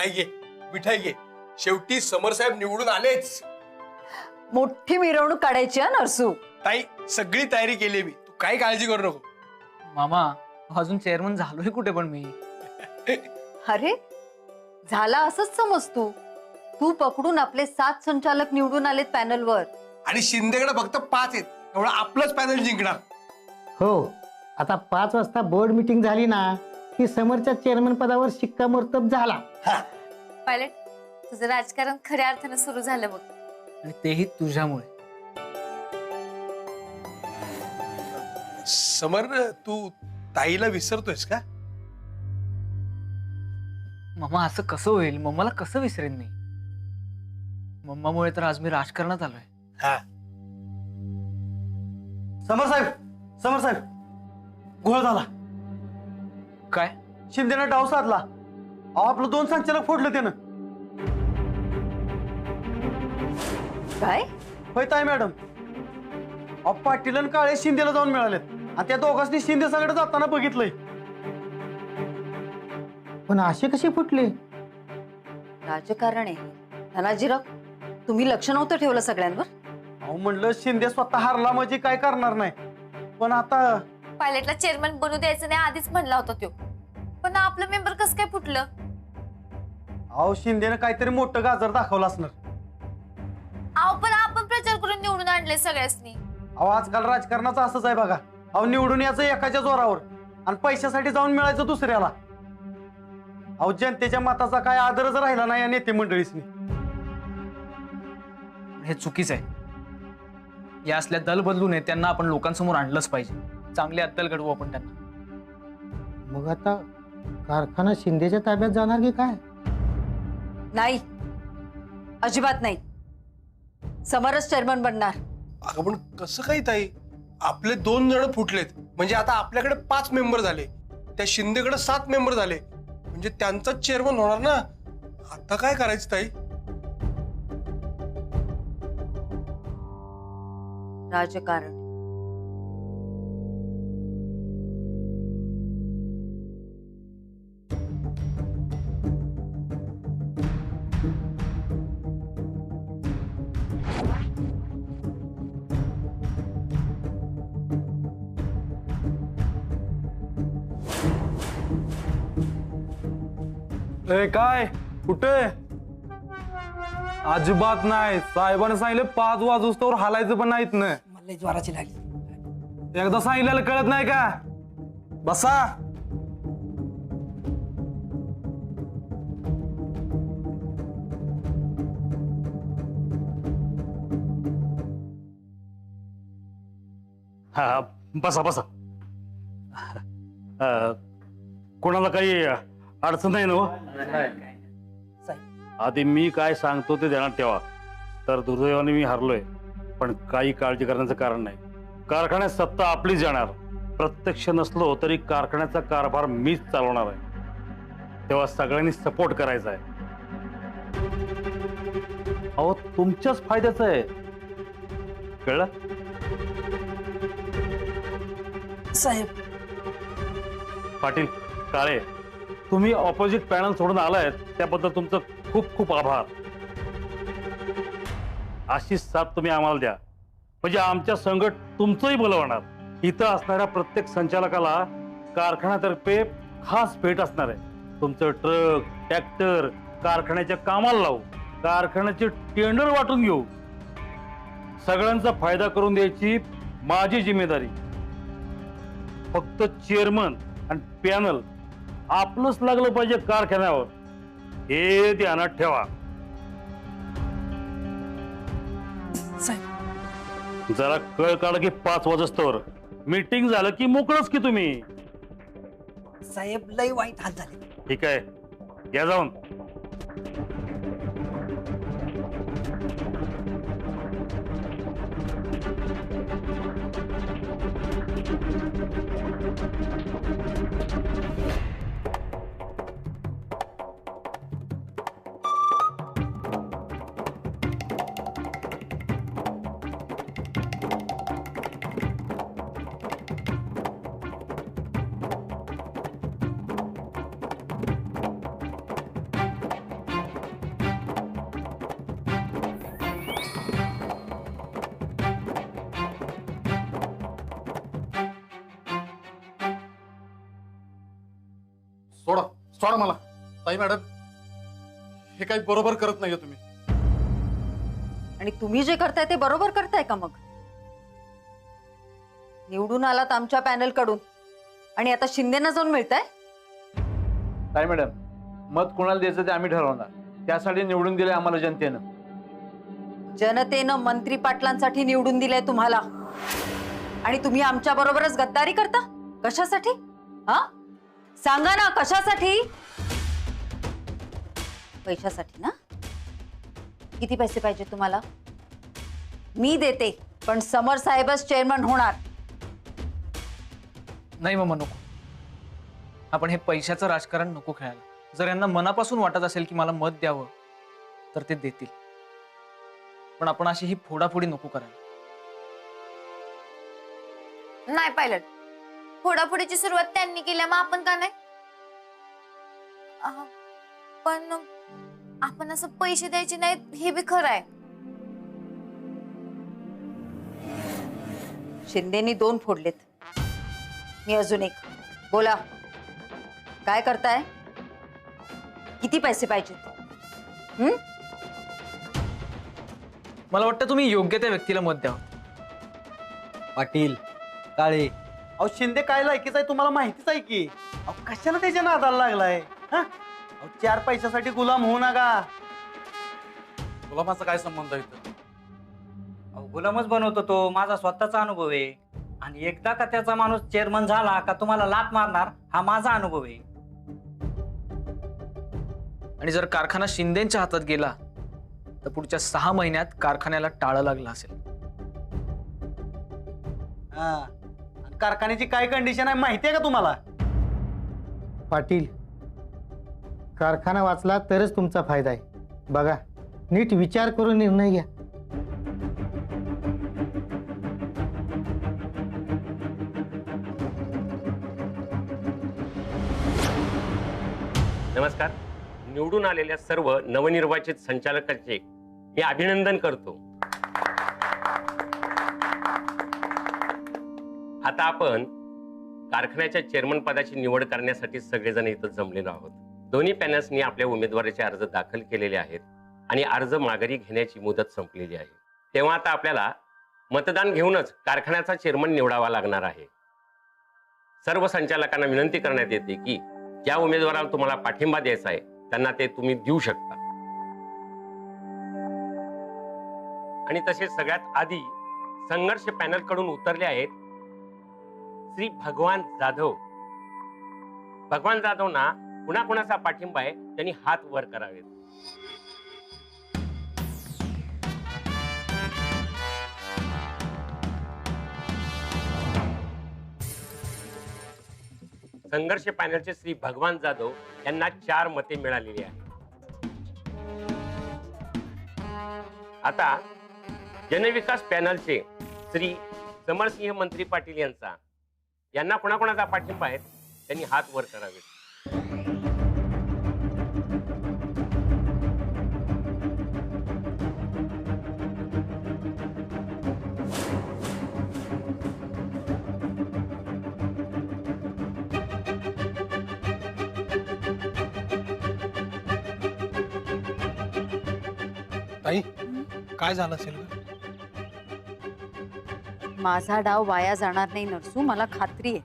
ताई घे, मिठाई घे. शेवटी समर साहेब निवडून आलेच. मोठी मिरवणूक काढायची नरसू. ताई सगळी तयारी केली मी, तू काही काळजी करू नको. मामा अजून चेअरमन झालोय कुठे पण मी. अरे झाला असंच समज तू पकडून आपले 7 संचालक निवडून आलेत पॅनलवर. आणि शिंदेकडे फक्त 5 आहेत, एवढं आपलंच पॅनल जिंकणार. हो, आता 5 वाजता बोर्ड मीटिंग झाली ना की समरच्या चेअरमन पदावर शिक्कामोर्तब झाला. पायलट, तुझं राजकारण खऱ्या अर्थानं सुरू झालं बघ. आणि तेही तुझ्यामुळे. समर, तू ताईला विसरतोयस का? मम्मा असं कसं होईल? मम्माला कसं विसरेन मी? मम्मामुळे तर आज मी राजकारणात आलोय. हा, समर साहेब घोळ झाला. काय? शिंदेनं डाव साधला. अहो आपलं 2 संचालक फोडलं त्यानं. काय? होय ताई मॅडम. अहो पाटील आणि काळे शिंदेला जाऊन मिळालेत आणि त्या दोघांनी शिंदे सगळं जाताना बघितलंय. पण असे कसे फुटले? राजकारण आहे धनाजीराव. तुम्ही लक्ष नव्हतं ठेवलं सगळ्यांवर. अहो म्हणलं शिंदे स्वतः हारला म्हणजे काय करणार नाही, पण आता पायलटला चेअरमन बनू द्यायचं नाही आधीच म्हणला होता तो. पण आपलं मेंबर कसं काय फुटलं? अहो शिंदेनं काहीतरी मोठं गाजर दाखवलं असणार. अहो पण आपण प्रचार करून निवडून आणले सगळ्यांनी. अहो आजकाल राजकारणाचं असंच आहे बघा. अहो निवडून यायचं एकाच्या जोरावर आणि पैशासाठी जाऊन मिळायचं दुसऱ्याला. अहो जनतेच्या मताचा काय आदरच राहिला नाही या नेते मंडळीसनी. हे चुकीचं आहे. या असल्या दल बदलून त्यांना आपण लोकांसमोर आणलंच पाहिजे. चांगली अद्दल घडवू आपण त्यांना. मग आता कारखाना शिंदेच्या ताब्यात जाणार की काय? नाही, अजिबात नाही. समरच चेअरमन बनणार. अगं पण कसं काही ताई? आपले 2 जण फुटलेत म्हणजे आता आपल्याकडे 5 मेंबर झाले, त्या शिंदेकडे 7 मेंबर झाले, म्हणजे त्यांचाच चेअरमन होणार ना. आता काय करायचं ताई? राजकारण. काय कुठे? अजिबात नाही. साहेबांनी सांगितलं 5 वाजूस्तोवर हालायचं पण नाहीत ना. मला ज्वाराची लागली. एकदा सांगितलेलं कळत नाही का? बसा. हा बसा बसा. कोणाला काही अडचण नाही ना हो? आधी मी काय सांगतो ते ध्यानात ठेवा. तर दुर्दैवाने मी हरलोय, पण काही काळजी करण्याचं कारण नाही. कारखान्यात सत्ता आपलीच जाणार. प्रत्यक्ष नसलो तरी कारखान्याचा कारभार मीच चालवणार आहे. तेव्हा सगळ्यांनी सपोर्ट करायचा आहे. अहो तुमच्याच फायद्याचं आहे, कळलं? साहेब पाटील, काळे, तुम्ही ऑपोजिट पॅनल सोडून आलायत त्याबद्दल तुमचं खूप खूप आभार. अशीच साथ तुम्ही आम्हाला द्या, म्हणजे आमच्या संघट तुमचंही भलं होणार. इथं असणाऱ्या प्रत्येक संचालकाला कारखान्यातर्फे खास भेट असणार आहे. तुमचं ट्रक, ट्रॅक्टर कारखान्याच्या कामाला लावू, कारखान्याचे टेंडर वाटून घेऊ. सगळ्यांचा फायदा करून द्यायची माझी जिम्मेदारी. फक्त चेअरमन आणि पॅनल आपलंच लागलं पाहिजे कारखान्यावर, हे ध्यानात ठेवा. साहेब जरा कळ काढ की 5 वाजता मीटिंग झालं की मोकळच की तुम्ही. साहेब लय वाईट हाल झाले. ठीक आहे, या जाऊन. सोडा सोडा मला. ताई मॅडम, हे काही बरोबर करत नाहीये तुम्ही. आणि तुम्ही जे करताय ते बरोबर करताय का मग? निवडून आलात आमच्या पॅनल कडून आणि आता शिंदेना जाऊन मिळताय. काय मॅडम, मत कोणाला द्यायचं ते आम्ही ठरवणार. त्यासाठी निवडून दिले आम्हाला जनतेनं. जनतेनं मंत्री पाटलांसाठी निवडून दिलंय तुम्हाला आणि तुम्ही आमच्या बरोबरच गद्दारी करता. कशासाठी? हा, सांगा ना, कशासाठी? पैशासाठी ना? किती पैसे पाहिजे तुम्हाला? मी देते, पण समर साहेबच चेअरमन होणार. नाही मग नको. आपण हे पैशाचं राजकारण नको खेळायला. जर यांना मनापासून वाटत असेल की मला मत द्यावं तर ते देतील, पण आपण अशी ही फोडाफोडी नको करायला. नाही पायलट, फोडाफोडीची सुरुवात त्यांनी केली, मग आपण का नाही? पण आपण असं पैसे द्यायचे नाहीत हे बी खरं आहे. शिंदेनी 2 फोडलेत, मी अजून 1. बोला, काय करताय? किती पैसे पाहिजेत? मला वाटतं तुम्ही योग्य त्या व्यक्तीला मत द्यावं. पाटील, काळे, अहो शिंदे काय लायकीच आहे तुम्हाला माहितीच आहे की. अहो कशाला त्याच्या नादाला लागलाय? हा, अहो 4 पैशासाठी गुलाम होऊ नका. गुलामाचा काय संबंध आहे इथं? अहो, गुलामच बनवतो तो. माझा स्वतःचा अनुभव आहे. आणि एकदा का त्याचा माणूस चेअरमन झाला का तुम्हाला लात मारणार, हा माझा अनुभव आहे. आणि जर कारखाना शिंदेच्या हातात गेला तर पुढच्या 6 महिन्यात कारखान्याला टाळं लागलं असेल. हा, आणि कारखान्याची काय कंडिशन आहे माहिती आहे का तुम्हाला? पाटील, कारखाना वाचला तरच तुमचा फायदा आहे. बघा, नीट विचार करून निर्णय घ्या. नमस्कार. निवडून आलेल्या सर्व नवनिर्वाचित संचालकांचे मी अभिनंदन करतो. आता आपण कारखान्याच्या चेअरमन पदाची निवड करण्यासाठी सगळेजण इथं जमलेलो आहोत. दोन्ही पॅनल्सनी आपल्या उमेदवाराचे अर्ज दाखल केलेले आहेत आणि अर्ज माघारी घेण्याची मुदत संपलेली आहे. तेव्हा आता आपल्याला मतदान घेऊनच कारखान्याचा चेअरमन निवडावा लागणार आहे. सर्व संचालकांना विनंती करण्यात येते की ज्या उमेदवाराला तुम्हाला पाठिंबा द्यायचा आहे त्यांना ते तुम्ही देऊ शकता. आणि तसेच सगळ्यात आधी संघर्ष पॅनल कडून उतरले आहेत श्री भगवान जाधव. भगवान जाधवना कुणाकुणाचा पाठिंबा आहे त्यांनी हात वर करावेत. संघर्ष पॅनलचे श्री भगवान जाधव यांना 4 मते मिळालेली आहेत. आता जनविकास पॅनलचे श्री समरसिंह मंत्री पाटील यांना कोणाकोणाचा पाठिंबा आहे त्यांनी हात वर करावेत. ताई, काय झालं असेल? माझा डाव वाया जाणार नाही नरसू, मला खात्री आहे.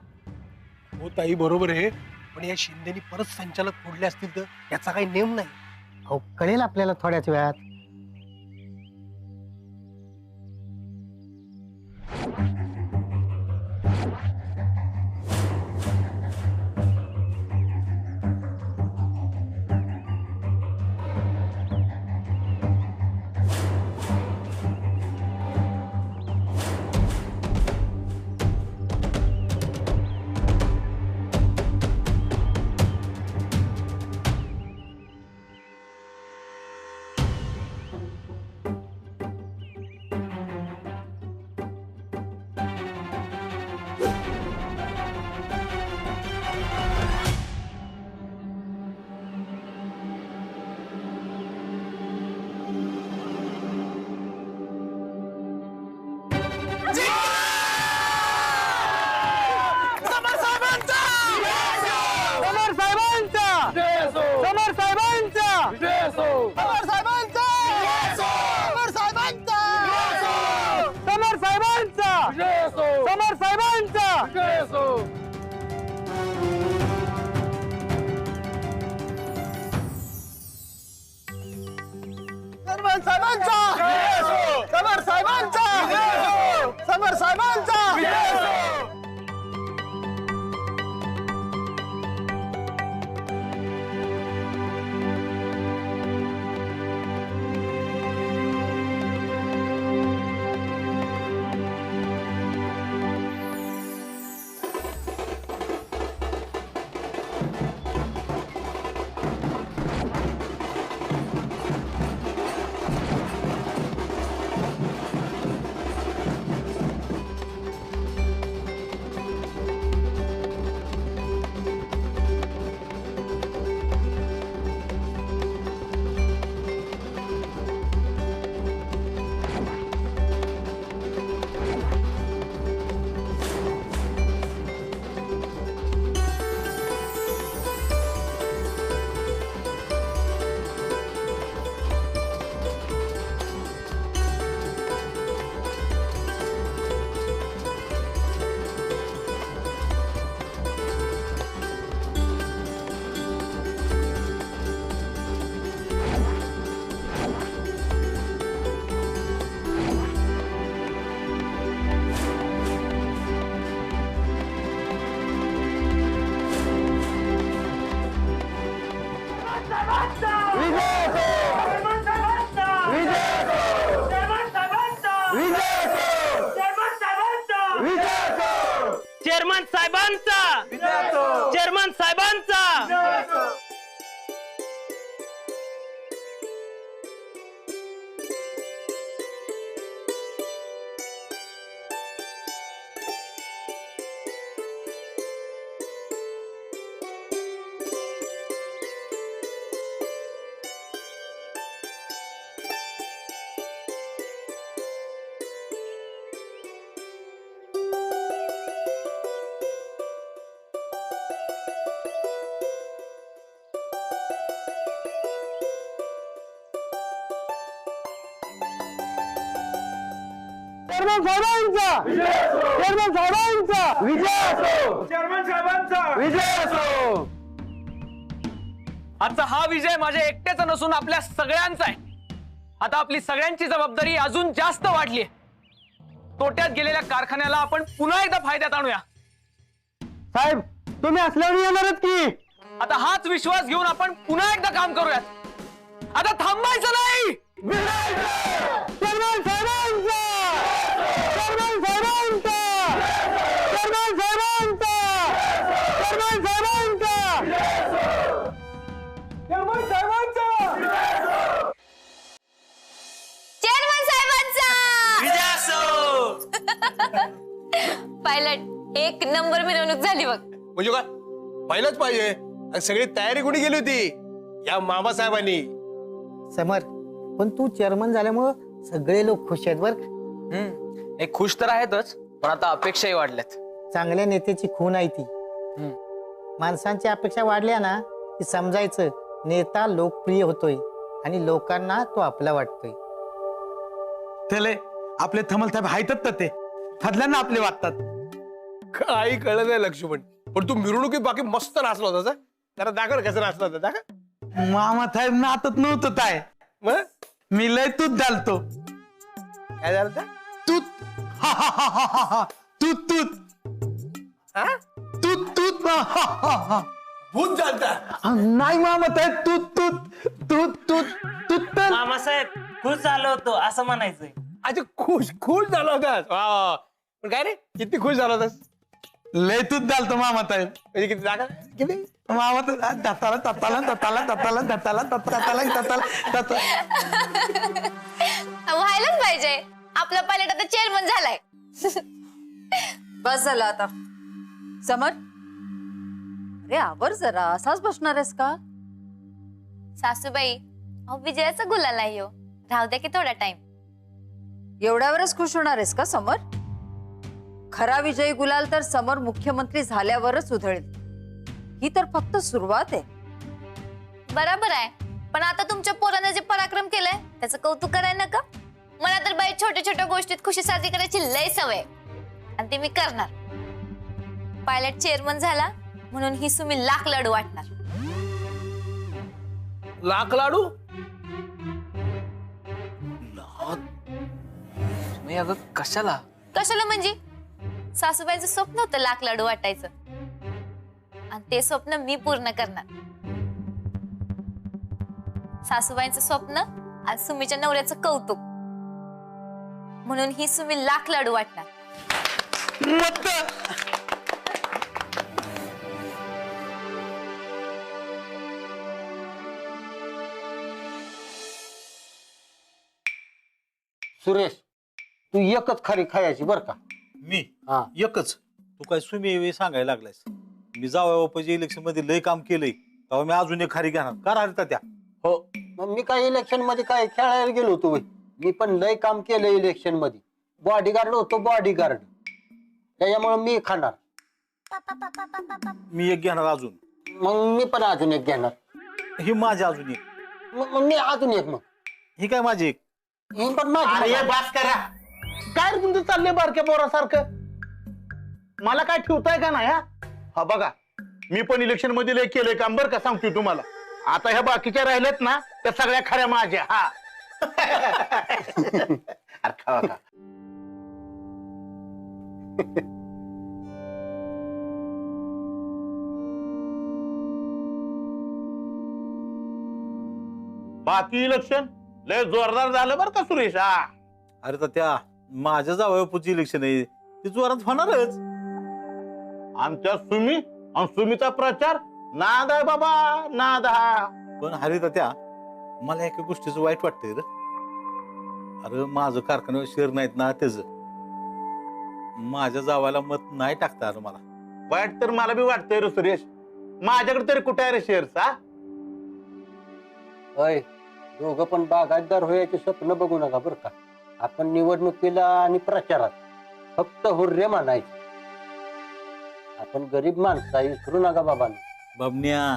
हो ताई, बरोबर आहे, पण या शिंदेनी परत संचालक फोडले असतील तर याचा काही नेम नाही. अहो, कळेल आपल्याला थोड्याच वेळात. समर साहेबांचा चेअरमन साहेबांचा समर साहेबांचा समर साहेबांचा चेअरमन साहेबांचा चेअरमन साहेबांचा चेअरमन साहेबांचा चेअरमन साहेबांचा विजय असो चेअरमन साहेबांचा विजय असो. आजचा हा विजय माझ्या एकट्याचा नसून आपल्या सगळ्यांचा आहे. आता आपली सगळ्यांची जबाबदारी अजून जास्त वाढली आहे. तोट्यात गेलेल्या कारखान्याला आपण पुन्हा एकदा फायद्यात आणूया. साहेब तुम्ही असल्यावर येणारच की. आता हाच विश्वास घेऊन आपण पुन्हा एकदा काम करूयात. आता थांबायचं नाही. चेअरमन साहेबांचा चेअरमन साहेबांचा चेअरमन साहेबांचा चेअरमन साहेबांचा चेअरमन साहेबांचा चेअरमन साहेबांचा पायलट एक नंबर मिरवणूक झाली बघ. म्हणजे काय पाहिलंच पाहिजे. आणि सगळी तयारी कुणी केली होती? या मामासाहेबांनी. समर पण तू चेअरमन झाल्यामुळं सगळे लोक खुश आहेत बरं. एक खुश तर आहेतच, पण आता अपेक्षाही वाढल्यात. चांगल्या नेत्याची खून आहे ती. माणसांची अपेक्षा वाढल्या ना की समजायचं नेता लोकप्रिय होतोय आणि लोकांना तो आपला वाटतोय. त्याले आपले थमलथाप हायतच तर ते फदल्यांना आपले वाटतात. काही कळलं नाही लक्ष्मण. पण तू मिरवणुकीत बाकी मस्त नाचला होता. जरा दाखव कसं नाचला होता. दाखव. मामा साहेब नातत नव्हतं काय मग मी लय तूत घालतो. काय झालं होतं? तूत तूत तूत हा? तूत तूत भूत झालता. नाही मामा साहेब तूत तूत तूत तूत तूत मामासाहेब खुश झालो होतो असं म्हणायचंय. अच्छा खुश खुश झाला होतास. वा वा. पण काय रे किती खुश झाला होतास? लय तूत घालतो मामा साहेब. म्हणजे किती जागा किती? मामा दत्ताला दत्ताला दत्ताला दत्ताला दत्ताला दत्ताला दत्ताला व्हायलाच पाहिजे. आपला पायलट आता चेअरमन झालाय. बस झालं आता. समर अरे आवर जरा. असाच बसणार आहेस का? सासूबाई अहो विजयाचा गुलाल आहे हो. राहू द्या की थोडा टाइम. एवढ्यावरच खुश होणार आहेस का समर? खरा विजयी गुलाल तर समर मुख्यमंत्री झाल्यावरच उधळेल. ही तर फक्त सुरुवात आहे. बरोबर आहे. पण आता तुमच्या पोराने जे पराक्रम केलंय त्याचं कौतुक करायला नका. मला तर बाई छोट्या छोट्या गोष्टीत खुशी साजरी करायची लय सवय आणि ते मी करणार. पायलट चेअरमन झाला म्हणून ही सुमी लाख लाडू वाटणार. लाख लाडू? अरे अगं कशाला? कशाला म्हणजे सासूबाईंचं स्वप्न होतं लाख लाडू वाटायचं, आणि ते स्वप्न मी पूर्ण करणार. सासूबाईंचं स्वप्न आणि सुमीच्या नवऱ्याचं कौतुक, म्हणून ही सुमी लाख लाडू वाटणार. सुरेश, तू एकच खारी खायची बर का. मी हा. एकच? तू काय सुमी सांगायला लागलायस? मी जावयाबापाच्या इलेक्शन मध्ये लय काम केलंय, तेव्हा मी अजून एक खारी घेणार का रे त्या? हो, मग मी काय इलेक्शन मध्ये काय खेळायला गेलो होतो होय? मी पण लय काम केलं इलेक्शन मध्ये. बॉडीगार्ड होतो, बॉडीगार्ड. त्याच्यामुळे मी खाणार. मी एक घेणार अजून. मग मी पण अजून एक घेणार. ही माझी अजून एक. मग मी अजून एक. मग ही काय माझी एक. ही पण माझी. अरे बास करा. काय रे तुमचं चाललंय बारक्या पोरासारखं? मला काय ठेवताय का नाही? हा बघा, मी पण इलेक्शन मध्ये लय केलंय काम बर का, सांगतोय तुम्हाला. आता ह्या बाकीच्या राहिल्यात ना, त्या सगळ्या खऱ्या माझ्या. हा. अरे खावा का. बाकी इलेक्शन लय जोरदार झालं बरं का सुरेश. हा. अरे तर त्या माझ्या जावयाबापाची इलेक्शन आहे, ती जोरात होणारच. आमच्या सुमी आणि सुमीचा प्रचार नाद आहे बाबा, नाद. हा. पण हरी त्या मला एका गोष्टीचं वाईट वाटतंय रे. अरे माझं कारखान्यावर शेअर नाहीत ना, त्याच माझ्या जावायला मत नाही टाकता आलं मला. वाईट तर मला बी वाटतंय रे सुरेश. माझ्याकडे तरी कुठे आहे रे शेअर्स? हा. होय, दोघं पण बागायतदार व्हायचे स्वप्न बघू नका बर का. आपण निवडणुकीला आणि प्रचारात फक्त हुर्रे मानायचे. आपण गरीब माणसं आहे, विसरू नका बाबा. बाबन्या,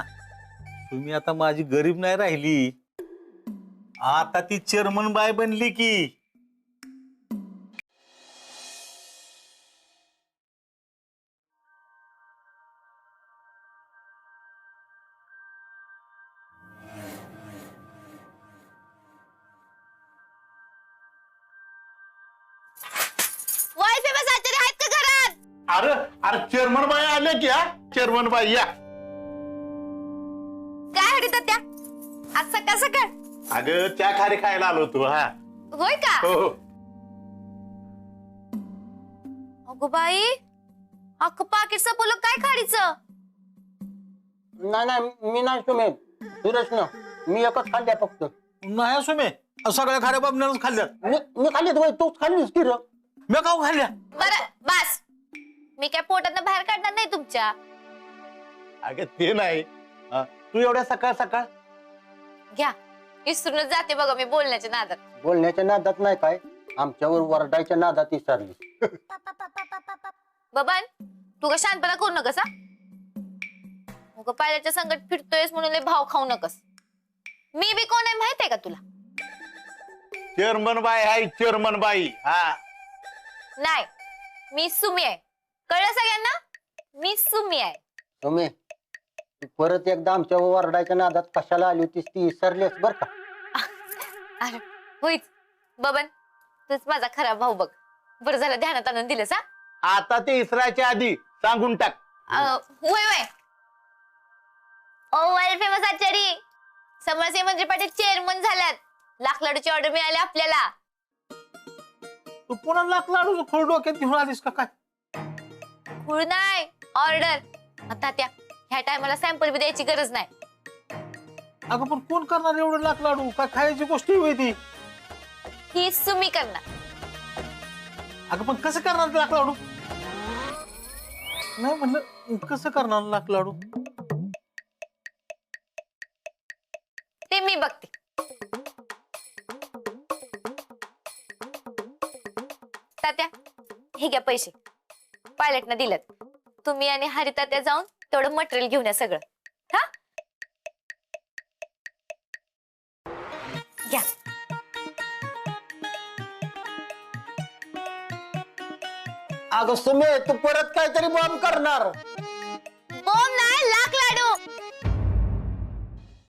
तुम्ही आता माझी गरीब नाही राहिली, आता ती चेअरमन बाय बनली की. अरे अरे चेअरमन बाई आले की. हा, चेअरमन बाई या. काय हडीत त्या आज सकाळ सकाळ? अगं त्या खारी खायला आलो तू. हा. होय का? हो. अगो बाई, अख्खं पाकिट सपवलं काय खाडीचं? नाही, मी नाही सुमे. सुरेश ना, मी एकच खाल्ल्या फक्त. नाही सुमे, सगळ्या खाऱ्या बाबण्यानंच खाल्ल्यात. मी खाल्ली होय, तूच खाल्लीस की र? मी का खाल्ल्या? बरं बस, मी काय पोटात बाहेर काढणार नाही तुमच्या. अगं ते नाही. हा, तू एवढ्या सकाळ सकाळ घ्या, विसरूनच जाते बघा मी बोलण्याच्या नादात. बोलण्याच्या नादात नाही काय, आमच्यावर वरडायच्या नादात विसरली. बबन, तू का शांतपणा करू नकस. हा, मग पायऱ्याच्या संकट फिरतोयस म्हणून लय भाव खाऊ नकस. मी बी कोण आहे माहित आहे का तुला? चेअरमन बाई आहे, चेअरमन बाई. हा. नाही, मी सुमी आहे. कळलं सगळ्यांना? मी सुमी आहे. सुमे, तू परत एकदा आमच्यावर वरडायच्या नादात कशाला आली होतीस ती विसरलीस बर का. अरे होईच बबन, तूच माझा खरा भाऊ बघ. बरं झालं ध्यानात आणून दिलंस. हा, आता ते इसरायच्या आधी सांगून टाक. होय होय. ओ वर्ल्ड फेमस आचारी समरसिंह मंत्री पाटील चेअरमन झाल्यात. लाख लाडूची ऑर्डर मिळाली आपल्याला. तू पुन्हा लाख लाडू खोल डोक्यात घेऊन आलीस का काय? खूळ नाही, ऑर्डर. आता त्या ह्या टायमाला सॅम्पल बी द्यायची गरज नाही. अगं पण कोण करणार एवढं लाख लाडू? काय खायची गोष्ट होय ती? ही सुमी करणार. अगं पण कसं करणार लाख लाडू? नाही म्हणलं कसं करणार लाख लाडू? ते मी बघते. तात्या, हे घ्या पैसे, पायलटनं दिलेत. तुम्ही आणि हरितात्या जाऊन तेवढं मटेरियल घेऊन या सगळं. हा, घ्या. अगं सुमे, तू परत काहीतरी बॉम्ब करणार.